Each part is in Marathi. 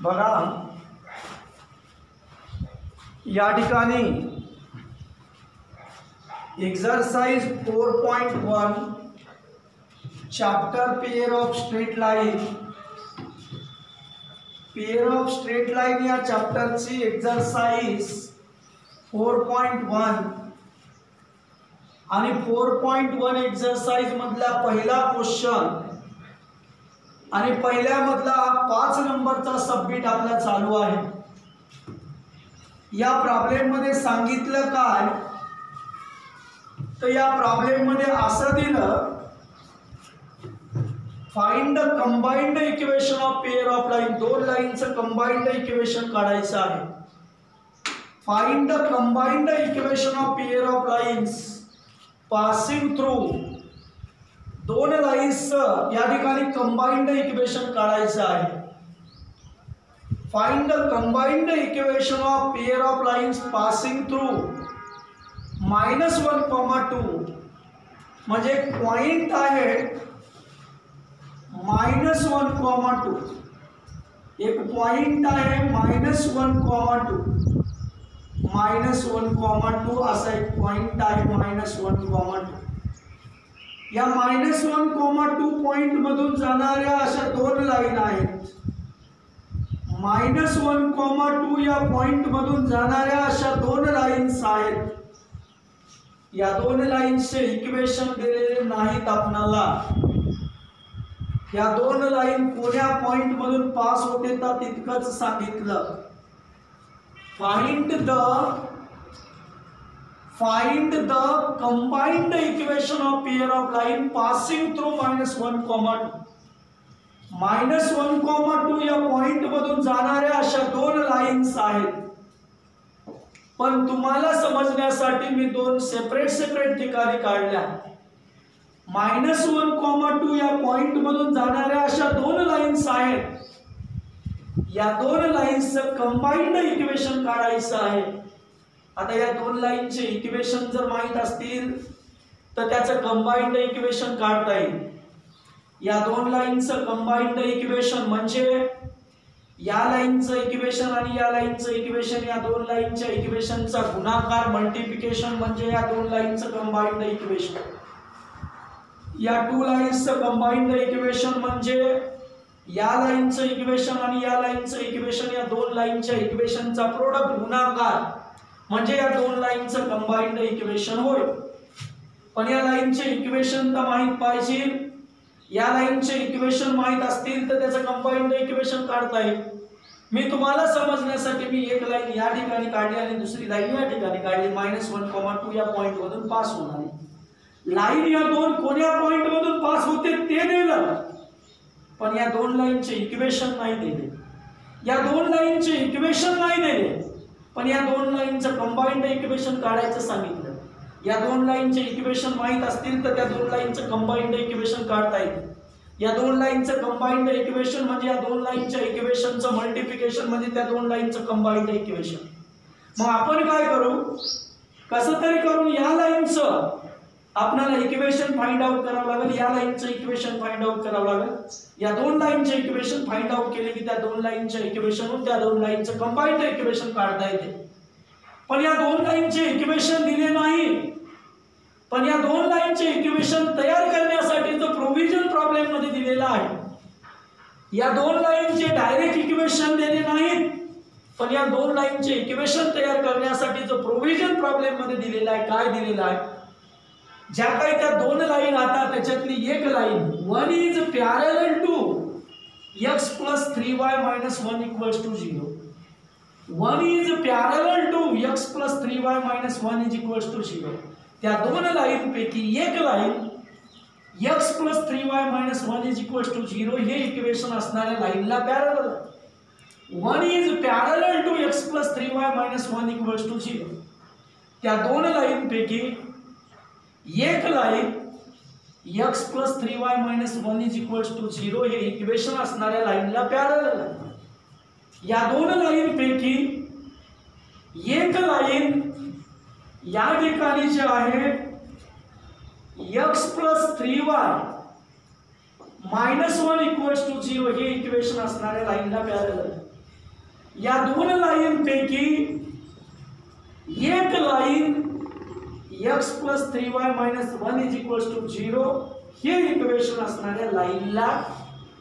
बघा या ठिकाणी exercise 4.1 chapter pair of straight line या चॅप्टरची एक्सरसाइज 4.1 आणि 4.1 एक्सरसाइज मधला पहिला क्वेश्चन आणि पहिल्यामधला 5 नंबरचा सबमिट आपला चालू आहे। या प्रॉब्लेम मध्ये सांगितलं काय तर या प्रॉब्लेम मध्ये असं दिलं, find the combined equation of pair of line. दोन लाईनचं कंबाइंड इक्वेशन काढायचं आहे। Find the combined equation of pair of lines passing through. दोन लाईन्स या ठिकाणी कंबाइंड इक्वेशन काढायचं आहे। Find the combined equation of pair of lines passing through -1,2 म्हणजे एक पॉइंट आहे -1,2, एक पॉइंट आहे -1,2 असा एक पॉइंट आहे -1,2। या -1,2 पॉइंट मधून जाणाऱ्या अशा दोन लाईन आहेत। -1,2 या पॉइंट मधून जाणाऱ्या अशा दोन लाईन्स आहेत। या दोन लाईनचे इक्वेशन दिलेले नाहीत आपल्याला। या दोन लाईन कोण्या पॉइंट मधून पास होते तर तितकंच सांगितलं। Find the combined equation of pair of line passing through -1,2। -1,2 या पॉइंट मधून जाणाऱ्या अशा दोन लाईन्स आहेत, पण तुम्हाला समजण्यासाठी मी दोन सेपरेट ठिकाणी काढल्या। -1,2 या पॉइंट मधून जाणाऱ्या अशा दोन लाईन्स आहेत। या दोन लाईन्सचं कंबाइंड इक्वेशन काढायचं आहे। आता या दोन लाईनचे इक्वेशन जर माहित असतील तर त्याचं कंबाइंड इक्वेशन काढता येईल। या दोन लाईनचं कंबाइंड इक्वेशन म्हणजे या लाईनचं इक्वेशन आणि या लाईनचं इक्वेशन, या दोन लाईनच्या इक्वेशनचा गुणाकार मल्टिप्लिकेशन म्हणजे या दोन लाईनचं कंबाइंड इक्वेशन। या टू लाईन्सचं कंबाइंड इक्वेशन म्हणजे या लाईनचं इक्वेशन आणि या लाईनचं इक्वेशन, या दोन लाईनच्या इक्वेशनचा प्रोडक्ट गुणाकार म्हणजे या दोन लाईनचं कंबाइंड इक्वेशन होय। पण या लाईनचे इक्वेशन तर माहित पाहिजे। या लाईनचे इक्वेशन माहित असतील तर त्याचं कंबाइंड इक्वेशन काढता येईल। मी तुम्हाला समजण्यासाठी मी एक लाईन या ठिकाणी काढली आणि दुसरी लाईन या ठिकाणी काढली। -1,2 या पॉइंट मधून पास होणारी लाईन या दोन कोण्या पॉइंट मधून पास होते ते दिलं, पण या दोन लाईनचे इक्वेशन नाही दिले। या दोन लाईनचे इक्वेशन नाही दिले, पण या दोन लाईनचं कंबाइंड इक्वेशन काढायचं सांगितलं। या दोन लाईनचे इक्वेशन माहित असतील तर त्या दोन लाईनचं कंबाइंड इक्वेशन काढता येईल। या दोन लाईनचं कंबाइंड इक्वेशन म्हणजे या दोन लाईनच्या इक्वेशनचं मल्टिप्लिकेशन म्हणजे त्या दोन लाईनचं कंबाइंड इक्वेशन। मग आपण काय करू, कसं तरी करून या लाईनचं आपल्याला इक्वेशन फाइंड आउट करावं लागेल। या लाईनचं इक्वेशन फाइंड आउट करावं लागेल। या दोन लाईनचे इक्वेशन फाइंड आउट केले की त्या दोन लाईनच्या इक्वेशनवरून त्या दोन लाईनचं कंबाइंड इक्वेशन काढता येते। पण या दोन लाईनचे इक्वेशन दिले नाही, पण या दोन लाईनचे इक्वेशन तयार करण्यासाठी जो प्रोव्हिजन प्रॉब्लेम मध्ये दिलेला आहे। या दोन लाईनचे डायरेक्ट इक्वेशन दिले नाहीत, पण या दोन लाईनचे इक्वेशन तयार करण्यासाठी जो प्रोव्हिजन प्रॉब्लेम मध्ये दिलेला आहे, काय दिलेला आहे, ज्या काही त्या दोन लाईन आता त्याच्यातली एक line 1 is parallel to x + 3y - 1 = 0। 1 is parallel to x + 3y - 1 = 0। त्या दोन लाईन पैकी एक लाईन x + 3y - 1 = 0 हे इक्वेशन असणाऱ्या लाईनला पॅरलल आहे। 1 is parallel to x + 3y - 1 = 0। त्या दोन लाईन पैकी एक लाईन x + 3y - 1 = 0 हे इक्वेशन असणाऱ्या लाईनला पॅरलल आहे। या दोन लाईन पैकी एक लाईन या ठिकाणी जे आहे x + 3y - 1 = 0 हे इक्वेशन असणाऱ्या लाईनला पॅरलल आहे। या दोन लाईन पैकी एक लाईन x + 3y - 1 = 0 हे इक्वेशन असणाऱ्या लाईनला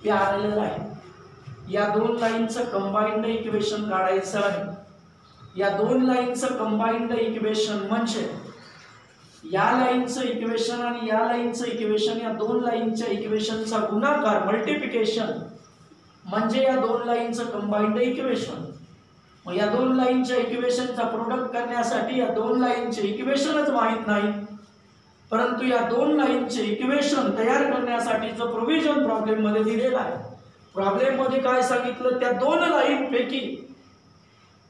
पॅरलल आहे। या दोन लाईनचं कंबाइंड इक्वेशन काढायचं आहे। या दोन लाईनचं कंबाइंड इक्वेशन म्हणजे या लाईनचं इक्वेशन आणि या लाईनचं इक्वेशन, या दोन लाईनच्या इक्वेशनचा गुणाकार मल्टिप्लिकेशन म्हणजे या दोन लाईनचं कंबाइंड इक्वेशन। मग या दोन लाईनच्या इक्वेशनचा प्रोडक्ट करण्यासाठी या दोन लाईनचे इक्वेशनच माहित नाही, परंतु या दोन लाईनचे इक्वेशन तयार करण्यासाठीचं प्रोव्हिजन प्रॉब्लेम मध्ये दिलेलं आहे। प्रॉब्लेम मध्ये काय सांगितलं, त्या दोन लाईन पैकी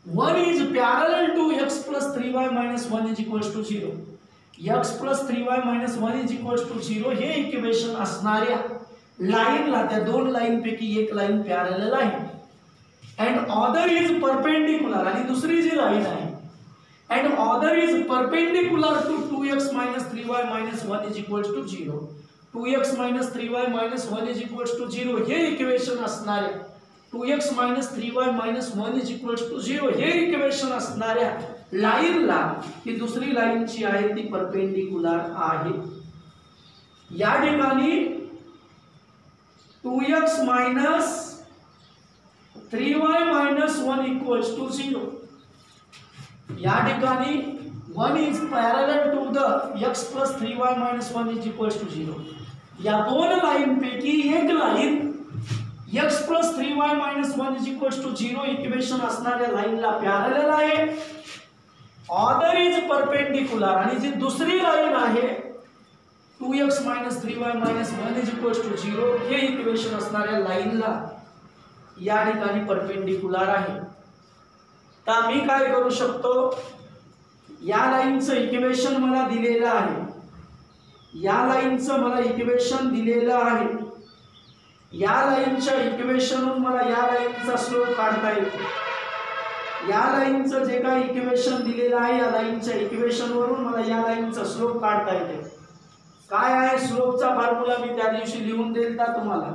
one is parallel to x + 3y - 1 = 0, x + 3y - 1 = 0 हे इक्वेशन असणाऱ्या लाईनला, त्या दोन लाईन पैकी एक लाईन पॅरलल आहे and other is perpendicular, आणि दुसरी जी लाईन आहे and other is perpendicular to 2x - 3y - 1 = 0, 2x - 3y - 1 = 0 हे इक्वेशन असणाऱ्या 2x - 3y - 1 = 0 हे इक्वेशन असणाऱ्या लाईनला ही दुसरी लाईन जी आहे ती परपेंडिक्युलर आहे। या ठिकाणी 2x - 3y - 1 = 0, या ठिकाणी 1 is parallel to the x + 3y - 1 = 0। या दोन लाईन पैकी एक लाईन x + 3y - 1 = 0 इक्वेशन असणाऱ्या लाईनला पॅरलल आहे, अदर इज परपेंडिक्युलर, आणि जी दुसरी लाईन आहे 2x - 3y - 1 = 0 हे इक्वेशन असणाऱ्या लाईनला या ठिकाणी परपेंडिक्युलर आहे। तर मी काय करू शकतो, या लाईनचं इक्वेशन मला दिलेलं आहे, या लाईनचं मला इक्वेशन दिलेलं आहे, या लाईनच्या इक्वेशनवरून मला या लाईनचा स्लोप काढता येतो। या लाईनचं जे काही इक्वेशन दिलेलं आहे या लाईनच्या इक्वेशनवरून मला या लाईनचा स्लोप काढता येते। काय आहे स्लोपचा फॉर्म्युला मी त्या दिवशी लिहून देईल तुम्हाला।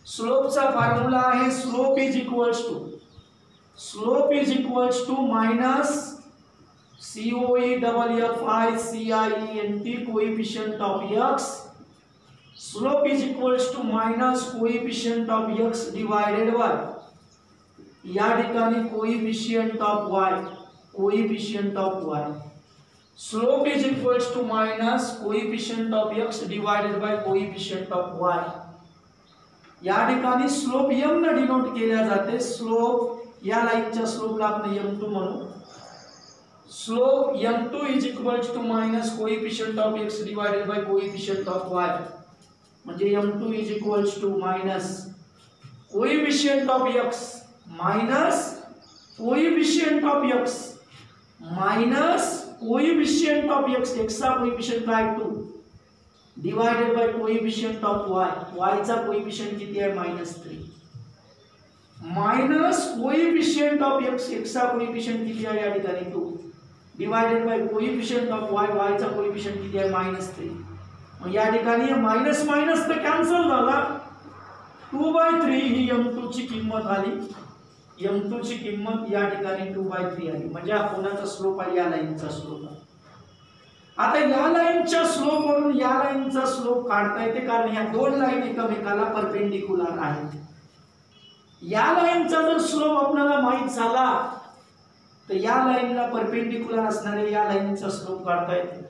स्लोपचा फॉर्म्युला आहे slope is equals to minus COEFFICIENT coefficient of x, slope is equals to minus coefficient of x divided by या ठिकाणी coefficient of y, coefficient of y, slope is equals to minus coefficient of x divided by coefficient of y। या ठिकाणी स्लोप m ने डिनोट केल्या जाते। स्लोप या लाईनच्या स्लोपला आपण m2 म्हणू। Slope m2 is equals to minus coefficient of x divided by coefficient of y, म्हणजे m2 is equals to minus coefficient of x minus coefficient of x minus coefficient of x, x चा कोएफिशिएंट काय 2 divided by coefficient of y, y चा कोएफिशिएंट किती आहे -3, minus coefficient of x, x चा कोएफिशिएंट किती आहे या ठिकाणी 2 divided by coefficient of y, y चा कोएफिशिएंट किती आहे -3। मग या ठिकाणी माइनस माइनस तर कॅन्सल झाला, 2/3 ही m2 ची किंमत आली, m2 ची किंमत या ठिकाणी 2/3 आली, म्हणजे हा कोणाचा स्लोप आहे, या लाईनचा स्लोप आहे। आता या लाईनच्या स्लोप वरून या लाईनचा स्लोप काढता येते, कारण ह्या दोन लाईन एकमेकाला परपेंडिक्युलर आहेत। या लाईनचा जर स्लोप आपल्याला माहित झाला तर या लाईनला परपेंडिक्युलर असणाऱ्या या लाईनचा स्लोप काढता येते।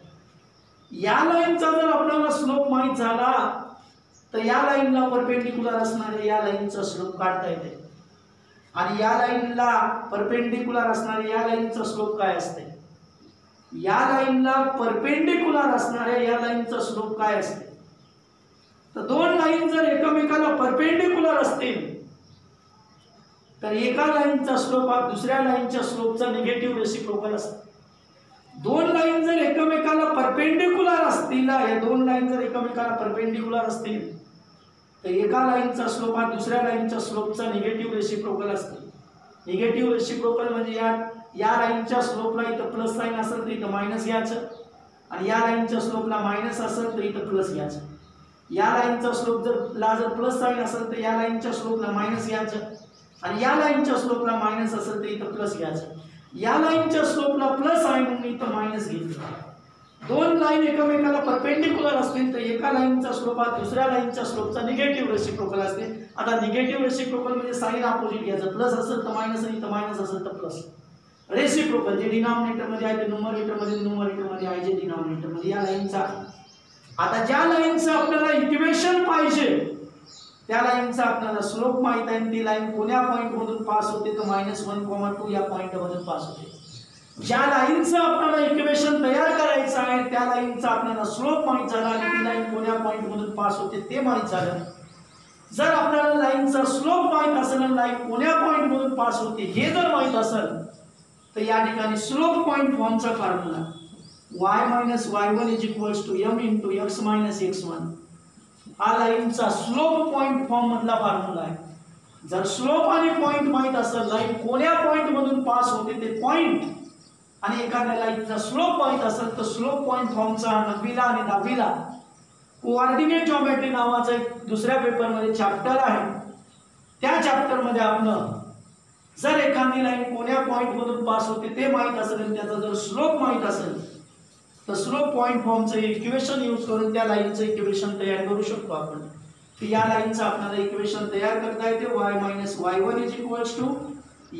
या लाईनचा जर आपल्याला स्लोप माहित झाला तर या लाईनला परपेंडिक्युलर असणाऱ्या या लाईनचा स्लोप काढता येते, आणि या लाईनला परपेंडिक्युलर असणाऱ्या या लाईनचा स्लोप काय असते, या लाईनला परपेंडिक्युलर असणाऱ्या या लाईनचा स्लोप काय असते। तर दोन लाईन जर एकमेकाला परपेंडिक्युलर असतील तर एका लाईनचा स्लोप हा दुसऱ्या लाईनच्या स्लोपचा निगेटिव्ह रेसिप्रोकल असतो। दोन लाईन जर एकमेकाला परपेंडिक्युलर असतील, या दोन लाईन जर एकमेकाला परपेंडिक्युलर असतील तर एका लाईनचा स्लोप हा दुसऱ्या लाईनच्या स्लोपचा निगेटिव्ह रेसिप्रोकल असतो। निगेटिव्ह रेसिप्रोकल म्हणजे या लाईनच्या स्लोपला इथं प्लस साइन असेल तर इथं मायनस घ्यायचं, आणि या लाईनच्या स्लोपला मायनस असेल तर इथं प्लस घ्यायचं। या लाईनचा स्लोप जर प्लस साइन असेल तर या लाईनच्या स्लोपला मायनस घ्यायचं, आणि या लाईनच्या स्लोपला मायनस असेल तर इथं प्लस घ्यायचं. या लाईनच्या स्लोपला प्लस आहे म्हणून इथं मायनस घेतलं. दोन लाईन एकमेकाला परपेंडिक्युलर असतील तर एका लाईनचा स्लोप हा दुसऱ्या लाईनच्या स्लोपचा निगेटिव्ह रेसिप्रोकल असते. आता निगेटिव्ह रेसिप्रोकल म्हणजे साइन अपोजिट घ्यायचं. प्लस असेल तर मायनस आणि इथं मायनस असेल तर प्लस. रेसिप्रोकल जे डिनॉमिनेटर मध्ये आहे ते न्यूमरेटर मध्ये आहे जे डिनॉमिनेटर मध्ये या लाईनचा. आता ज्या लाईनचं आपल्याला इक्वेशन पाहिजे त्या लाईनचा आपल्याला स्लोप माहित आहे. ती लाईन कोण्या पॉइंट मधून पास होते तर -1,2 या पॉइंट मधून पास होते. ज्या लाईनचं आपल्याला इक्वेशन तयार करायचं आहे त्या लाईनचा आपल्याला स्लोप माहित झाला आणि ती लाईन कोण्या पॉइंट मधून पास होते ते माहित झालं. जर आपल्याला लाईनचा स्लोप माहित असेल आणि लाईन कोण्या पॉइंट मधून पास होते हे जर माहित असेल तर या ठिकाणी स्लोप पॉइंट फॉर्मचा formula y - y1 = m × x - x1 हा लाईनचा स्लोप पॉइंट फॉर्म मधला फॉर्म्युला आहे. जर स्लोप आणि पॉइंट माहित असेल लाईन कोण्या पॉइंट मधून पास होते ते पॉइंट आणि एखाद्या लाईनचा स्लोप माहित असेल तर स्लोप पॉइंट फॉर्मचा 9वीला आणि 10वीला कोऑर्डिनेट जॉमेट्री नावाचा एक दुसऱ्या पेपर मध्ये चॅप्टर आहे. त्या चॅप्टर मध्ये आपण जर एखादी लाईन कोण्या पॉइंट मधून पास होते ते माहित असेल आणि त्याचा जर स्लोप माहित असेल तर स्लोप पॉइंट फॉर्मचं इक्वेशन यूज करून त्या लाईनचं इक्वेशन तयार करू शकतो आपण. तर या लाईनचं आपल्याला इक्वेशन तयार करता येते. y - y1 =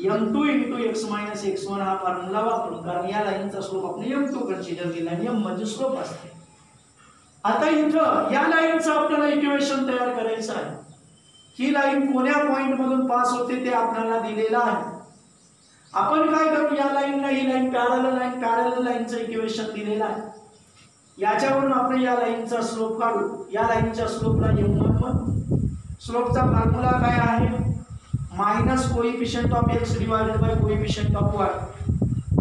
m2 × x - x1 हा फॉर्म्युला वापरून, कारण या लाईनचा स्लोप आपण m2 कन्सिडर केला आणि m म्हणजे स्लोप असते. आता इथं या लाईनचं आपल्याला इक्वेशन तयार करायचं आहे. ही लाईन कोण्या पॉइंट मधून पास होते ते आपल्याला दिलेलं आहे. आपण काय करू, या लाईनला ही लाईन पॅरलल लाईनचं इक्वेशन दिलेलं आहे. याच्यावरून आपण या लाईनचा स्लोप काढू. या लाईनच्या स्लोपला m1 स्लोपचा फॉर्म्युला काय आहे, minus coefficient of x divided by coefficient of y,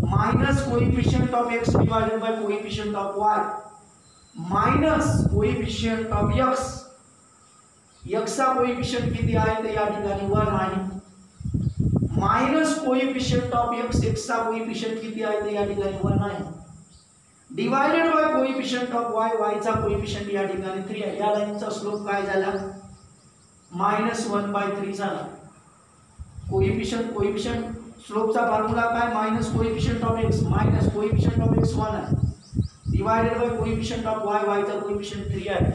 minus coefficient of x divided by coefficient of y minus coefficient of x. x चा कोएफिशिएंट किती आहे तर या ठिकाणी 1 आहे. मायनस कोएफिशिएंट ऑफ x चा कोएफिशिएंट किती आहे तर या ठिकाणी 1 आहे. Divided by coefficient of y चा कोएफिशिएंट या ठिकाणी 3 आहे. या लाईनचा स्लोप काय झाला, -1/3 झाला. कोएफिशिएंट स्लोपचा फॉर्म्युला काय, minus coefficient of x minus coefficient of x 1 आहे divided by coefficient of y चा कोएफिशिएंट 3 आहे.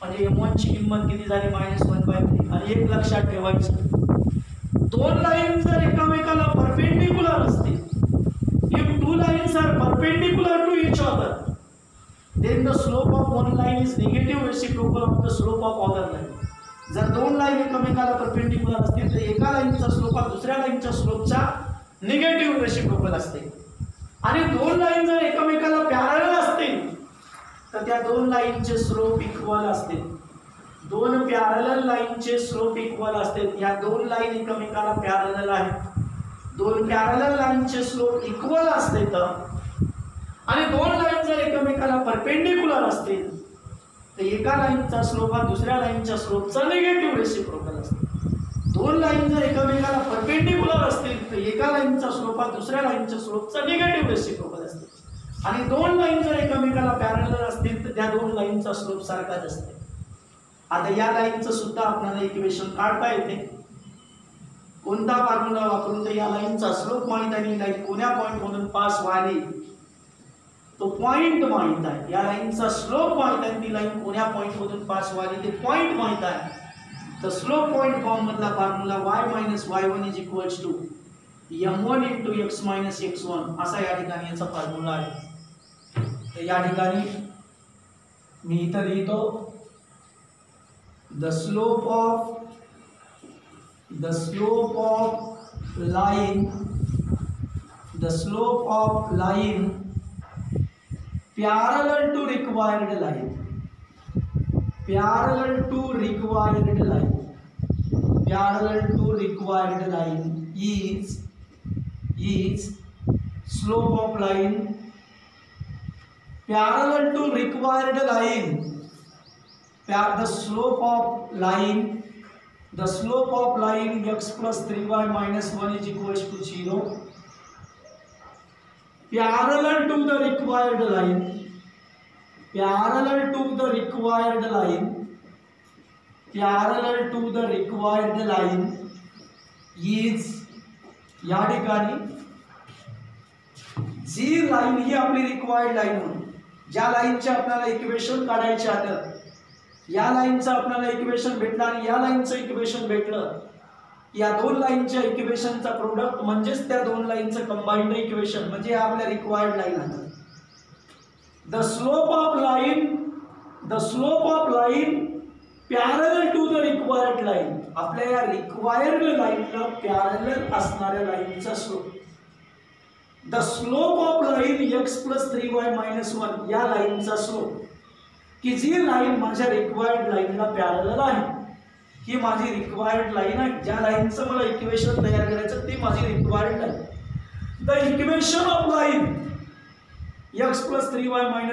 म्हणजे m1 ची किंमत किती झाली, -1/3. आणि एक लक्षात ठेवायचं, दोन लाईन जर एकमेकाला परपेंडिक्युलर असतील, if two lines are perpendicular to each other, then the slope of one line is negative reciprocal of the slope of other line. जर दोन लाईन एकमेकाला परपेंडिक्युलर असतील तर एका लाईनचा स्लोप हा दुसऱ्या लाईनच्या स्लोपचा निगेटिव्ह रेसिप्रोकल असते. आणि दोन लाईन जर एकमेकाला पॅरलल असतील तर त्या दोन लाईनचे स्लोप इक्वल असतील. दोन पॅरलल लाईनचे स्लोप इक्वल असतील. या दोन लाईन एकमेकाला पॅरलल आहेत. दोन पॅरलल लाईनचे स्लोप इक्वल असते तर, आणि दोन लाईन जर एकमेकाला परपेंडिक्युलर असतील तर एका लाईनचा स्लोप हा दुसऱ्या लाईनच्या स्लोपचा निगेटिव्ह रेसिप्रोकल असतो. दोन लाईन जर एकमेकाला परपेंडिक्युलर असतील तर एका लाईनचा स्लोप हा दुसऱ्या लाईनच्या स्लोपचा निगेटिव्ह रेसिप्रोकल असतो. आणि दोन लाईन जर एकमेकाला पॅरलल असतील तर त्या दोन लाईनचा स्लोप सारखाच असते. आता या लाईनचं सुद्धा आपल्याला इक्वेशन काढता येते. कोणता फॉर्म्युला वापरून, तर या लाईनचा स्लोप माहित आहे आणि लाईन कोण्या पॉइंट मधून पास व्हावी तो पॉइंट माहित आहे. या लाईनचा स्लोप माहित आहे, ती लाईन कोण्या पॉइंट मधून पास व्हावी ते पॉइंट माहित आहे. तर स्लोप पॉइंट फॉर्म मधला formula y - y1 = m1 × x - x1 असा या ठिकाणी याचा फॉर्म्युला आहे. तर या ठिकाणी मी इथं लिहितो, the slope of line parallel to required line is slope of line parallel to required line. The slope of line x plus 3y minus 1 is equals to 0. Parallel to the required line is या ठिकाणी जी लाईन ही आपली रिक्वायर्ड लाईन म्हणून ज्या लाईनचे आपल्याला इक्वेशन काढायचे आलं, या लाईनचं आपल्याला इक्वेशन भेटलं आणि या लाईनचं इक्वेशन भेटलं, या दोन लाईनच्या इक्वेशनचा प्रोडक्ट म्हणजेच त्या दोन लाईनचं कंबाइंड इक्वेशन म्हणजे आपल्या रिक्वायर्ड लाईन आहे. The slope of line parallel to the required line, आपल्या या रिक्वायर्ड लाईनला पॅरलल असणाऱ्या लाईनचा slope. The slope of line x + 3y - 1 या लाईनचा स्लोप, की जी लाईन माझ्या रिक्वायर्ड लाईनला पॅरलल आहे, ही माझी रिक्वायर्ड लाईन आहे. ज्या लाईनचं मला इक्वेशन तयार करायचं ती माझी required line. The equation of line x + 3y - 1 =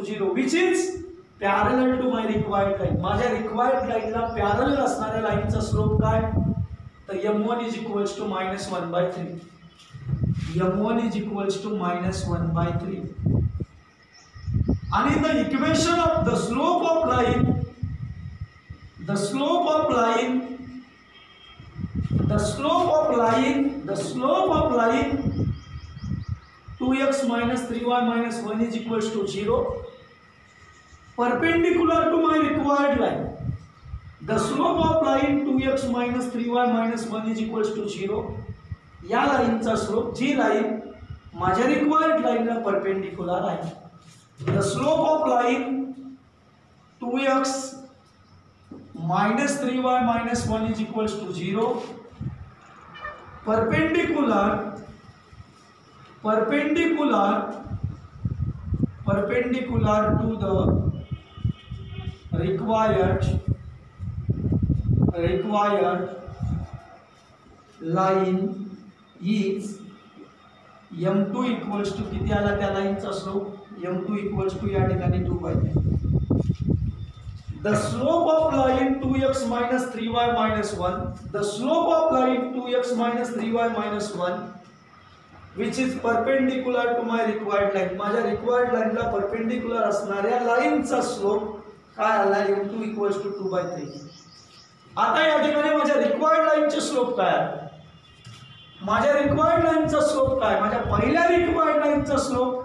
0 which is parallel to my required line. माझ्या रिक्वायर्ड लाईनला पॅरलल असणाऱ्या लाईनचा स्लोप काय, तर m1 = -1/3. m1 = -1/3. आणि the equation of the slope of line 2x - 3y - 1 = 0 perpendicular to my required line. The slope of line 2x - 3y - 1 = 0 या लाईनचा स्लोप, जी लाईन माझ्या रिक्वायर्ड लाईनला परपेंडिक्युलर आहे. The slope of line 2x - 3y - 1 = 0 perpendicular to the required line is m2 = किती आला त्या लाईनचा स्लोप, m2 = या ठिकाणी 2/3. The slope of line 2x - 3y - 1, the slope of line 2x - 3y - 1 which is perpendicular to my required line, माझ्या रिक्वायर्ड लाईनला परपेंडिक्युलर असणाऱ्या लाईनचा स्लोप काय आला, m2 = 2/3. आता या ठिकाणी माझ्या रिक्वायर्ड लाईनचे स्लोप काय आहे, माझ्या रिक्वायर्ड लाईनचा स्लोप काय, माझ्या पहिल्या रिक्वायर्ड लाईनचा स्लोप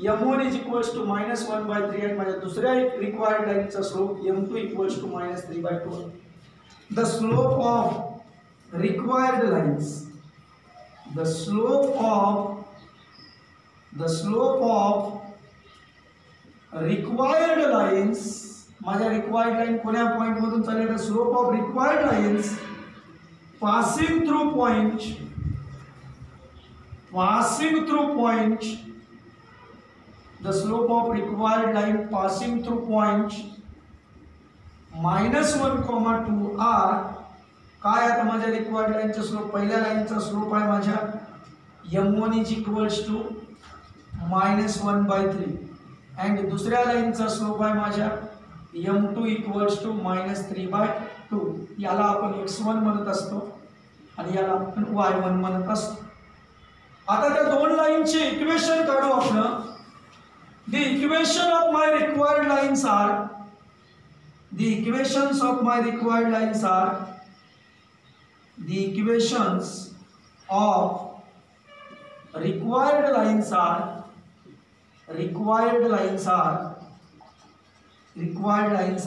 m1 = -1/3 आणि माझ्या दुसऱ्या रिक्वायर्ड लाईनचा slope m2 = -3/2. The slope of required lines, the slope of required lines, माझ्या रिक्वायर्ड लाईन कोण्या पॉइंट मधून चालले, slope of required lines passing through point, the slope of required line passing through point -1, 2 r. काय आता माझ्या रिक्वायर्ड लाईनचा स्लोप, पहिल्या लाईनचा स्लोप आहे माझ्या m1 = -1/3 आणि दुसऱ्या लाईनचा स्लोप आहे माझ्या m2 = -3/2. याला आपण x1 म्हणत असतो आणि याला आपण y1 म्हणत असतो. आता त्या दोन लाईनचे इक्वेशन काढू आपण. The equations of my required lines are the equations of required lines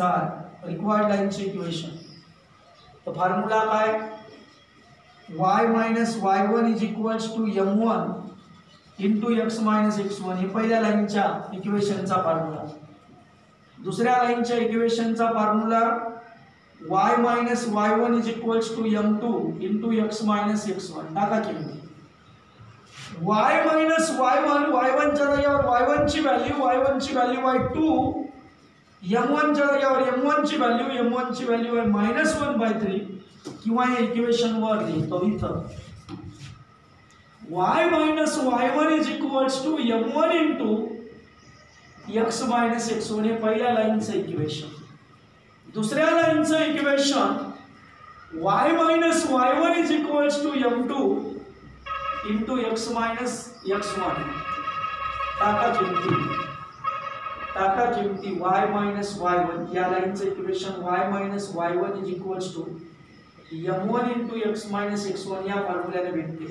are required lines equation. तो फॉर्म्युला काय, y - y1 = m1 × x - x1 हे पहिल्या लाईनच्या इक्वेशनचा फॉर्म्युला. दुसऱ्या लाईनच्या इक्वेशनचा formula y - y1 = m2 × x - x1. टाका किंमत y - y1 च्या जागेवर y1 ची व्हॅल्यू y2, m1 च्या जागेवर m1 ची व्हॅल्यू आहे -1/3 किंवा हे इक्वेशन वर लिहितो इथं y - y1 = m1 × x - x1 हे पहिल्या लाईनचं इक्वेशन. दुसऱ्या लाईनचं equation y - y1 = m2 × x - x1. टाका किमती y - y1 या लाईनचं equation y - y1 = m1 into x minus x1 या फॉर्म्युल्याने भेटते.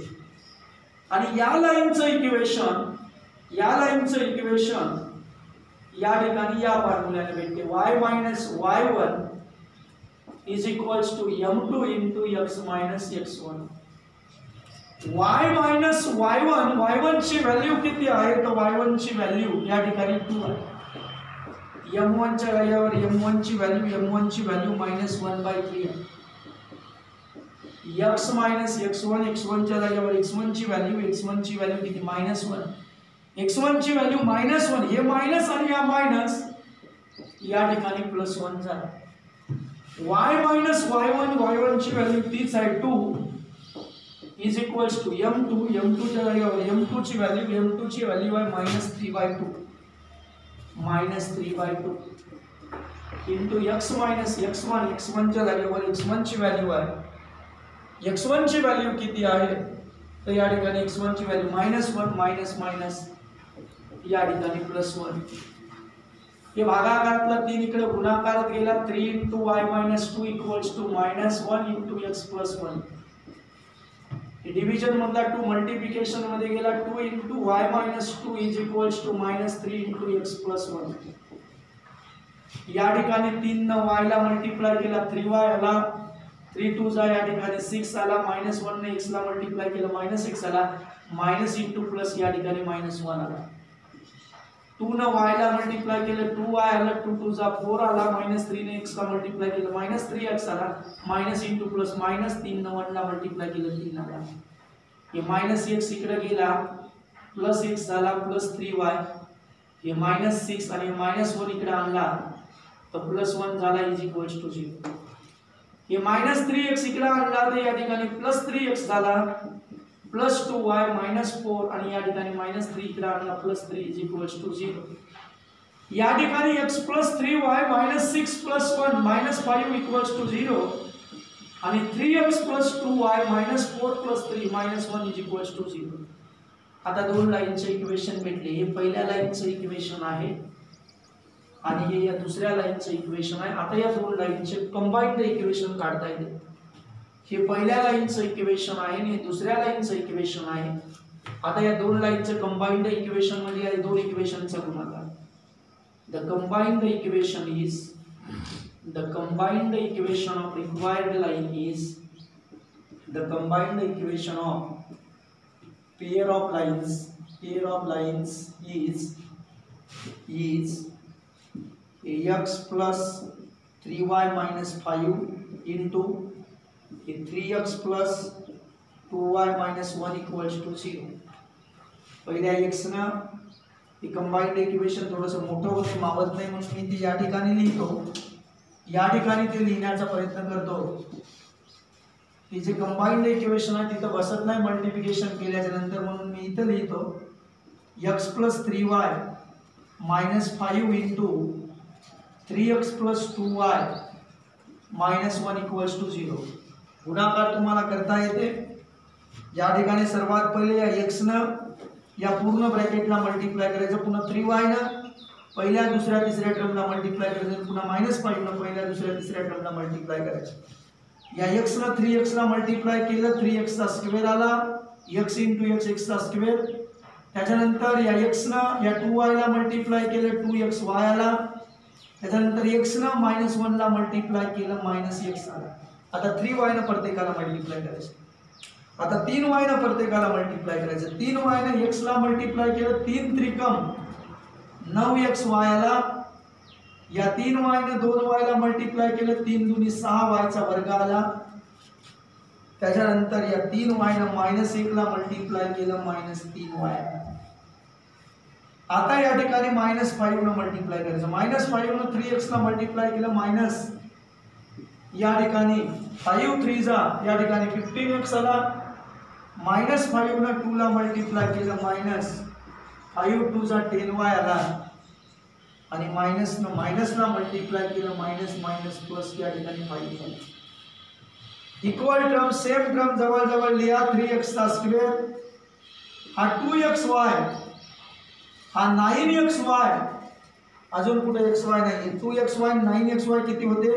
आणि या लाईनचं इक्वेशन या ठिकाणी या फॉर्म्युल्याने भेटते. y minus y1 is equals to m2 into x minus x1. y minus y1 ची व्हॅल्यू किती आहे? तर y1 ची व्हॅल्यू या ठिकाणी 2 आहे. m1 च्या जागेवर m1 ची व्हॅल्यू मायनस 1/3 आहे. x मायनस x1 च्या जागेवर x1 ची व्हॅल्यू किती? मायनस 1. x1 ची व्हॅल्यू मायनस 1. हे मायनस आणि हा मायनस या ठिकाणी प्लस 1 झाला. y मायनस y1 ची व्हॅल्यू तीच आहे 2 इज इक्वल्स टू m2 च्या जागेवर m2 ची व्हॅल्यू आहे minus 3/2 into x minus x1 च्या जागेवर x1 ची व्हॅल्यू आहे. x1 ची व्हॅल्यू किती आहे? तर या ठिकाणी x1 ची व्हॅल्यू मायनस 1 मायनस या ठिकाणी प्लस 1. हे भागाकारातला 3 इकडे गुणाकारात गेला. 3 into y minus 2 equals to minus 1 into x plus 1. Division मधला 2 मल्टिप्लिकेशन मध्ये गेला. 2 into y minus 2 is equals to minus 3 into x plus 1. या ठिकाणी 3 न y ला मल्टिप्लाय केला 3y आला. 3 2 जा या ठिकाणी 6 आला. मायनस 1 ने x ला मल्टिप्लाय केलं मायनस 6 आला. मायनस इंटू प्लस या ठिकाणी मायनस 1 आला. 2 न y ला मल्टिप्लाय केलं 2y आला. 2 2 जा 4 आला. मायनस 3 ने x ला मल्टिप्लाय केलं मायनस 3x आला. मायनस इंटू प्लस मायनस 3 न 1 ला मल्टिप्लाय केलं 3 आला. हे मायनस x इकडे गेला प्लस x झाला प्लस 3y. हे मायनस 6 आणि मायनस 1 इकडे आणला तर प्लस 1 झाला इज इक्वल्स टू 0. हे मायनस 3x इकडे आणला तर या ठिकाणी प्लस 3x झाला प्लस 2y मायनस 4 आणि या ठिकाणी मायनस 3 इकडे आणला प्लस 3 इज इक्वल्स टू 0. या ठिकाणी x plus 3y minus 6 plus 1 minus 5 equals to 0 आणि 3x plus 2y minus 4 plus 3 minus 1 is equals to 0. आता दोन लाईनचे इक्वेशन भेटले. हे पहिल्या लाईनचं इक्वेशन आहे आणि हे या दुसऱ्या लाईनचं इक्वेशन आहे. आता या दोन लाईनचे कंबाइंड इक्वेशन काढता येते. हे पहिल्या लाईनचं इक्वेशन आहे आणि दुसऱ्या लाईनचं इक्वेशन आहे. आता या दोन लाईनचं कंबाइंड इक्वेशन मध्ये या दोन इक्वेशनचा गुणाकार. The combined equation of required line is the combined equation of pair of lines is x plus 3y minus 5 into 3x plus 2y minus 1 equals to 0. पहिल्या x ना हे कंबाइंड इक्वेशन थोडंसं मोठं होते मावत नाही म्हणून मी ते या ठिकाणी लिहितो. या ठिकाणी ते लिहिण्याचा प्रयत्न करतो की जे कंबाइंड इक्वेशन आहे तिथं बसत नाही मल्टिप्लिकेशन केल्याच्या नंतर म्हणून मी इथं लिहितो x plus 3y minus 5 into 3x plus 2y minus 1 equals to 0. गुणाकार तुम्हाला करता येते. या ठिकाणी सर्वात पहिले या x न या पूर्ण ब्रॅकेटला मल्टिप्लाय करायचं. पुन्हा 3y न पहिल्या दुसऱ्या तिसऱ्या टर्मला मल्टिप्लाय करायचं. पुन्हा -5 न पहिल्या दुसऱ्या तिसऱ्या टर्मला मल्टिप्लाय करायचं. या x न 3x ला मल्टिप्लाय केलं 3x चा स्क्वेअर आला. x into x चा स्क्वेअर. त्याच्यानंतर या x न या 2y ला मल्टिप्लाय केलं 2xy आला. त्याच्यानंतर x न -1 ला मल्टिप्लाय केलं -x आला. आता 3y न प्रत्येकाला मल्टिप्लाय करायचं. आता 3y न प्रत्येकाला मल्टिप्लाय करायचं. 3y न x ला मल्टिप्लाय केलं 3 त्रिकम 9xy आला. या 3y न 2y ला मल्टिप्लाय केलं 3 दुनी 6y चा वर्ग आला. त्याच्यानंतर या 3y न -1 ला मल्टिप्लाय केलं -3y. आता या ठिकाणी -5 न मल्टिप्लाय करायचं. -5 न 3x ला मल्टिप्लाय केलं मायनस या ठिकाणी 5 3 जा या ठिकाणी 15x आला. -5 न 2 ला मल्टिप्लाय केलं -5 2 जा 10y आला. आणि मायनस ला मल्टिप्लाय केलं मायनस प्लस या ठिकाणी 5 आला. इक्वल टर्म सेम टर्म जवळ जवळ लिहा. 3x चा स्क्वेअर हा 2xy हा 9xy. अजून कुठे xy नाही. 2xy 9xy किती होते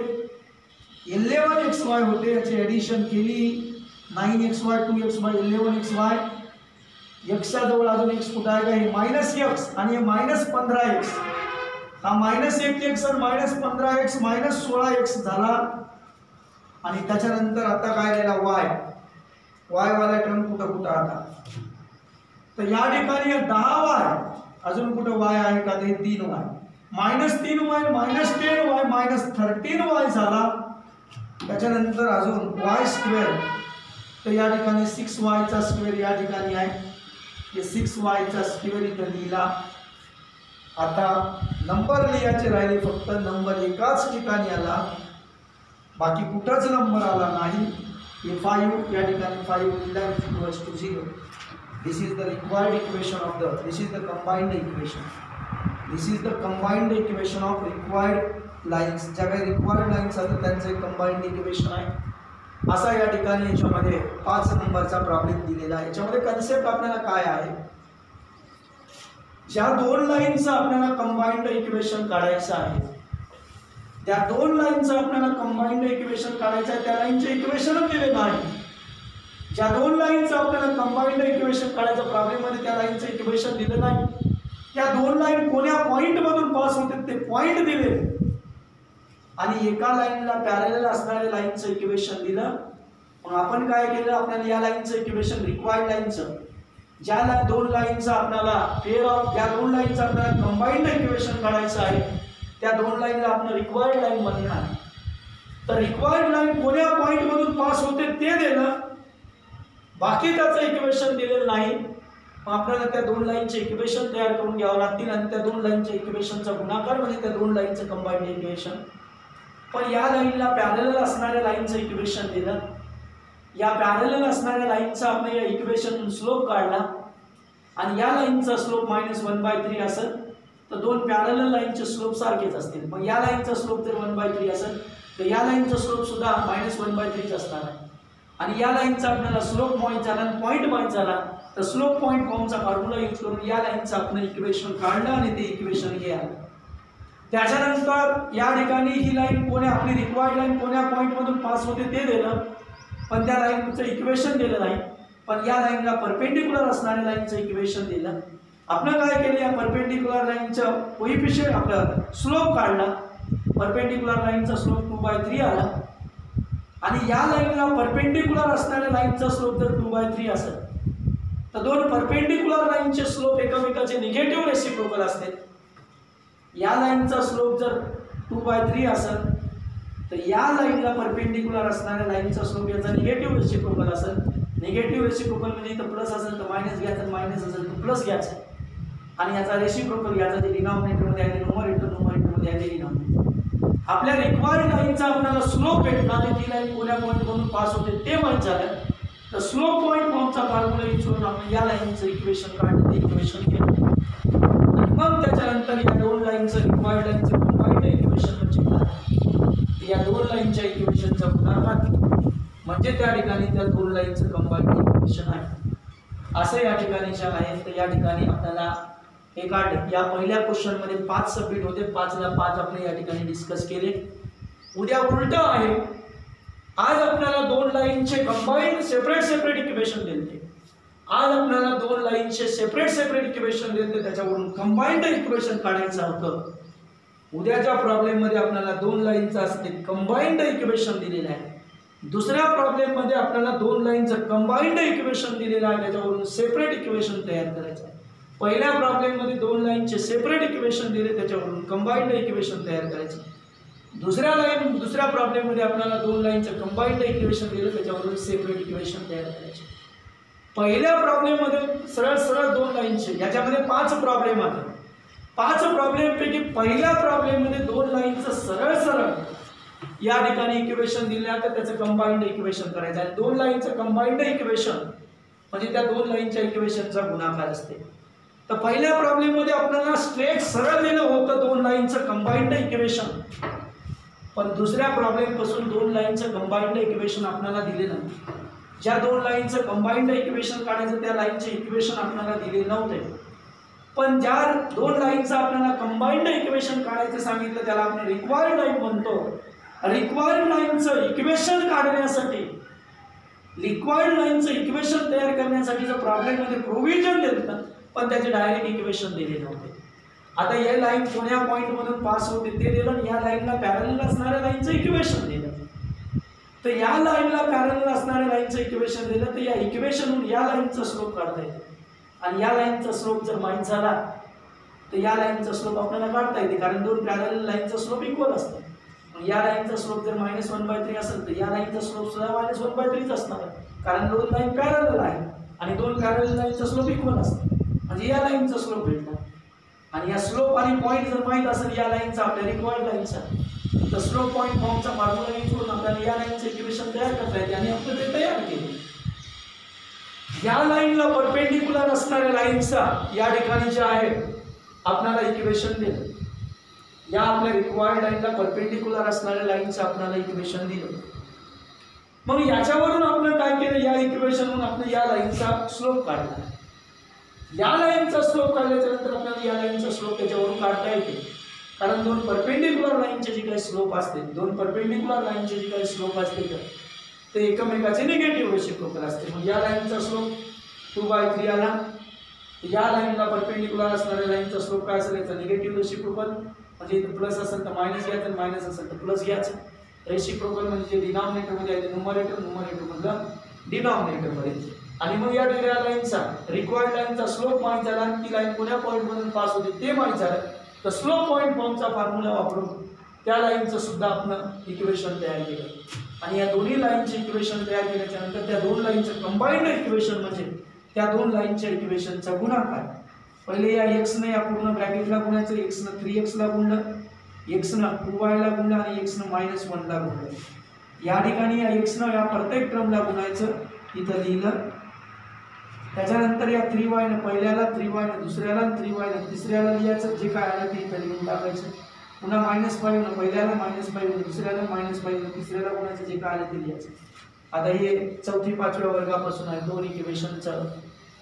11xy होते, याची ॲडिशन केली 9xy 2xy 11xy, एक्सच्या जवळ अजून एक्स कुठं आहे का, हे -x आणि हे -15x, हा -1x आणि -15x -16x झाला. आणि त्याच्यानंतर आता काय राहिला y वाला टर्म कुठं आता, तर या ठिकाणी 10y, अजून कुठं y आहे का, ते 3y, -3y -10y -13y झाला. त्याच्यानंतर अजून y², तर या ठिकाणी 6y चा स्क्वेअर या ठिकाणी आहे, हे 6y चा स्क्वेअर इथं लिहिला. आता नंबर लिहायचे राहिले, फक्त नंबर एकाच ठिकाणी आला, बाकी कुठंच नंबर आला नाही. हे 5 या ठिकाणी 5 लिहिला equals to 0. This is the required equation of the, this is the combined equation, this is the combined equation of required lines. ज्या काही रिक्वायर्ड लाईन्स आहेत त्यांचं एक कंबाइंड इक्वेशन आहे. असा या ठिकाणी याच्यामध्ये 5 नंबरचा प्रॉब्लेम दिलेला आहे. याच्यामध्ये कन्सेप्ट आपल्याला काय आहे, ज्या 2 लाईनचं आपल्याला कंबाइंड इक्वेशन काढायचं आहे, त्या 2 लाईनचं आपल्याला कंबाइंड इक्वेशन काढायचं आहे, त्या लाईनचे इक्वेशन दिले नाही. ज्या 2 लाईनचं आपल्याला कंबाइंड इक्वेशन काढायचं प्रॉब्लेम मध्ये त्या लाईनचं इक्वेशन दिलं नाही. त्या 2 लाईन कोण्या पॉइंट मधून पास होते ते पॉइंट दिले, आणि एका लाईनला पॅरलल असणाऱ्या लाईनचं इक्वेशन दिलं. मग आपण काय केलं, आपल्याला या लाईनचं इक्वेशन रिक्वायर्ड लाईनचं, ज्या 2 लाईनचं आपल्याला पेअर ऑफ, त्या 2 लाईनचं आपल्याला कंबाइंड इक्वेशन काढायचं आहे, त्या 2 लाईनला आपण रिक्वायर्ड लाईन म्हणणार. तर रिक्वायर्ड लाईन कोण्या पॉइंट मधून पास होते ते दिलं, बाकी त्याचं इक्वेशन दिलेलं नाही. मग आपल्याला त्या 2 लाईनचे इक्वेशन तयार करून घ्यावं लागतील, आणि त्या 2 लाईनच्या इक्वेशनचा गुणाकार म्हणजे त्या 2 लाईनचं कंबाइंड इक्वेशन. पण या लाईनला पॅरलल असणाऱ्या लाईनचं इक्वेशन दिलं, या पॅरलल असणाऱ्या लाईनचा आपण या इक्वेशन स्लोप काढला, आणि या लाईनचा स्लोप -1/3 असेल, तर 2 पॅरलल लाईनचे स्लोप सारखेच असतील. मग या लाईनचा स्लोप जर 1/3 असेल, तर या लाईनचा स्लोप सुद्धा -1/3 असणार आहे. आणि या लाईनचा आपल्याला स्लोप माहित झाला आणि पॉईंट माहित झाला, तर स्लोप पॉईंट फॉर्मचा फॉर्म्युला यूज करून या लाईनचं आपण इक्वेशन काढलं आणि ते इक्वेशन हे आलं. त्याच्यानंतर या ठिकाणी ही लाईन कोण्या, आपली रिक्वायर्ड लाईन कोण्या पॉईंट मधून पास होते ते दिलं, पण त्या लाईनचं इक्वेशन दिलं नाही. पण या लाईनला परपेंडिक्युलर असणाऱ्या लाईनचं इक्वेशन दिलं. आपण काय केलं, या परपेंडिक्युलर लाईनचं कोइफिशियंट आपलं स्लोप काढला, परपेंडिक्युलर लाईनचा स्लोप 2/3 आला, आणि या लाईनला परपेंडिक्युलर असणाऱ्या लाईनचा स्लोप जर 2/3 असेल, तर 2 परपेंडिक्युलर लाईनचे स्लोप एकमेकाचे निगेटिव्ह रेसिप्रोकल असते. या लाईनचा स्लोप जर 2/3 असेल, तर या लाईनला परपेंडिक्युलर असणाऱ्या लाईनचा स्लोप याचा निगेटिव्ह रेसिप्रोकल असेल. निगेटिव्ह रेसिप्रोकल म्हणजे इथं प्लस असेल तर मायनस घ्यायचं, मायनस असेल तर प्लस घ्यायचं, आणि याचा रेसिप्रोकल घ्यायचा, जे डिनॉमिनेटरमध्ये आहे न्यूमरेटरमध्ये आहे डिनॉमिनेटर. आपल्या रिक्वायर्ड लाईनचा आपल्याला स्लोप भेटणार आहे, ती लाईन कोण्या पॉईंटमधून पास होते ते माहीत झालं, तर स्लोप पॉईंट फॉर्मचा फॉर्म्युला यूज करून आपण या लाईनचं इक्वेशन काढलं, ते इक्वेशन केलं. मग त्याच्यानंतर या 2 लाईनचं रिक्वायर्ड लाईनचं कंबाइंड इक्वेशन म्हणजे काय, या 2 लाईनच्या इक्वेशनचा गुणाकार म्हणजे त्या ठिकाणी त्या 2 लाईनचं कंबाइंड इक्वेशन आहे. असं या ठिकाणी जे आहे, तर या ठिकाणी आपल्याला हे काढले. या पहिल्या क्वेश्चनमध्ये 5 सबमिट होते, 5ला 5 आपण या ठिकाणी डिस्कस केले. उद्या उलट आहे, आज आपल्याला 2 लाईनचे कंबाइंड सेपरेट इक्वेशन दिले. आज आपल्याला 2 लाईनचे सेपरेट इक्वेशन दिले, त्याच्यावरून कंबाइंड इक्वेशन काढायचं होतं. उद्याच्या प्रॉब्लेम मध्ये आपल्याला 2 लाईनचं असते कंबाइंड इक्वेशन दिलेलं आहे. दुसऱ्या प्रॉब्लेम मध्ये आपल्याला 2 लाईनचं कंबाइंड इक्वेशन दिलेलं आहे, त्याच्यावरून सेपरेट इक्वेशन तयार करायचं आहे. पहिल्या प्रॉब्लेम मध्ये 2 लाईनचे सेपरेट इक्वेशन दिले, त्याच्यावरून कंबाइंड इक्वेशन तयार करायचं. दुसऱ्या प्रॉब्लेम मध्ये आपल्याला 2 लाईनचं कंबाइंड इक्वेशन दिलं, त्याच्यावरून सेपरेट इक्वेशन तयार करायचे. पहिल्या प्रॉब्लेम मध्ये सरळ 2 लाईनचे, याच्यामध्ये 5 प्रॉब्लेम आहेत. 5 प्रॉब्लेम पैकी पहिल्या प्रॉब्लेम मध्ये 2 लाईनचं सरळ या ठिकाणी इक्वेशन दिलं, तर त्याचं कंबाइंड इक्वेशन करायचं आहे. 2 लाईनचं कंबाइंड इक्वेशन म्हणजे त्या 2 लाईनच्या इक्वेशनचा गुणाकार असते. तर पहिल्या प्रॉब्लेम मध्ये आपल्याला स्ट्रेट सरळ दिलं होतं 2 लाईनचं कंबाइंड इक्वेशन, पण दुसऱ्या प्रॉब्लेम पासून 2 लाईनचं कंबाइंड इक्वेशन आपल्याला दिले नाही. ज्या 2 लाईनचं कंबाइंड इक्वेशन काढायचं त्या लाईनचे इक्वेशन आपल्याला दिले नव्हते, पण ज्या 2 लाईनचं आपल्याला कंबाइंड इक्वेशन काढायचं सांगितलं त्याला आपण रिक्वायर्ड लाईन म्हणतो. रिक्वायर्ड लाईनचं इक्वेशन काढण्यासाठी, रिक्वायर्ड लाईनचं इक्वेशन तयार करण्यासाठीचं प्रॉब्लेम मध्ये प्रोव्हिजन दिलं, पण त्याचे डायरेक्ट इक्वेशन दिले नव्हते. आता या लाईन कोण्या पॉईंट मधून पास होते ते दिलं आणि या लाईनला पॅरलल असणाऱ्या लाईनचं इक्वेशन दिलं. तर या लाईनला पॅरलल असणाऱ्या लाईनचं इक्वेशन दिलं तर या इक्वेशनहून या लाईनचा स्लोप काढता येतो. आणि या लाईनचा स्लोप जर माहित झाला तर या लाईनचा स्लोप आपल्याला काढता येते, कारण दोन पॅरलल लाईनचा स्लोप इक्वल असतो. या लाईनचा स्लोप जर -1/3 असेल तर या लाईनचा स्लोप सुद्धा -1/3 असणार आहे, कारण दोन लाईन पॅरलल आहे आणि दोन पॅरलल लाईनचा स्लोप इक्वल असतो. म्हणजे या लाईनचा स्लोप भेटला. आणि या स्लोप आणि पॉईंट जर माहित असेल या लाईनचा, आपल्या रिक्वायर्ड लाईनचा, तर स्लोप पॉईंट फॉर्मचा फॉर्म्युला यूज करून आपल्याला या लाईनचं इक्वेशन तयार करता येते आणि आपण ते तयार केले. या लाईनला परपेंडिक्युलर असणाऱ्या लाईनचा या ठिकाणी जे आहे आपल्याला इक्वेशन दिलं. या आपल्या रिक्वायर्ड लाईनला परपेंडिक्युलर असणाऱ्या लाईनचं आपल्याला इक्वेशन दिलं. मग याच्यावरून आपण काय केलं, या इक्वेशनवरून आपण या लाईनचा स्लोप काढला. या लाईनचा स्लोप काढल्याच्या नंतर आपल्याला या लाईनचा स्लोप त्याच्यावरून काढता येते, कारण दोन परपेंडिक्युलर लाईनचे जे काही स्लोप असते, दोन परपेंडिक्युलर लाईनचे जे काही स्लोप असते ते एकमेकाचे निगेटिव्ह रेसिप्रोकल असते. मग या लाईनचा स्लोप 2/3 आला. या लाईनला परपेंडिक्युलर असणाऱ्या लाईनचा स्लोप काय असेल, याचा निगेटिव्ह रेसिप्रोकल. म्हणजे इथे प्लस असेल तर मायनस घ्यायचं, मायनस असेल तर प्लस घ्यायचं. रेसिप्रोकल म्हणजे जे डिनॉमिनेटर मध्ये आहे ते न्यूमरेटर, न्यूमरेटर मधलं डिनॉमिनेटर मध्ये. आणि मग या लाईनचा रिक्वायर्ड लाईनचा स्लोप माहित झाला, ती लाईन कोण्या पॉईंट मधून पास होते ते माहित झालं, तर स्लोप पॉईंट फॉर्मचा फॉर्म्युला वापरून त्या लाईनचं सुद्धा आपण इक्वेशन तयार केलं. आणि या दोन्ही लाईनचे इक्वेशन तयार केल्याच्या नंतर त्या दोन लाईनचं कंबाईंड इक्वेशन म्हणजे त्या दोन लाईनच्या इक्वेशनचा गुणाकार. पहिले या x ने या पूर्ण ब्रॅकेटला गुणायचं, x ने 3x ला गुणलं, x ने 2y ला गुणलं आणि x ने -1 ला गुणलं. या ठिकाणी या x ने या प्रत्येक टर्मला गुणायचं, इथं लिहिलं. त्याच्यानंतर या 3y ने पहिल्याला, 3y ने दुसऱ्याला, 3y ने तिसऱ्याला लिहायचं. जे काय आलं ते इथं लिहून टाकायचं. पुन्हा -5 ने पहिल्याला, -5 ने दुसऱ्याला, -5 ने तिसऱ्याला गुणायचं. जे काय आलं ते लिहायचं. आता हे 4थी 5व्या वर्गापासून आहे दोन इक्वेशनचा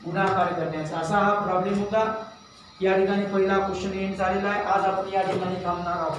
गुणाकार करण्याचा. असा हा प्रॉब्लेम होता. या ठिकाणी पहिला क्वेश्चन एंड झालेला आहे. आज आपण या ठिकाणी थांबणार आहोत.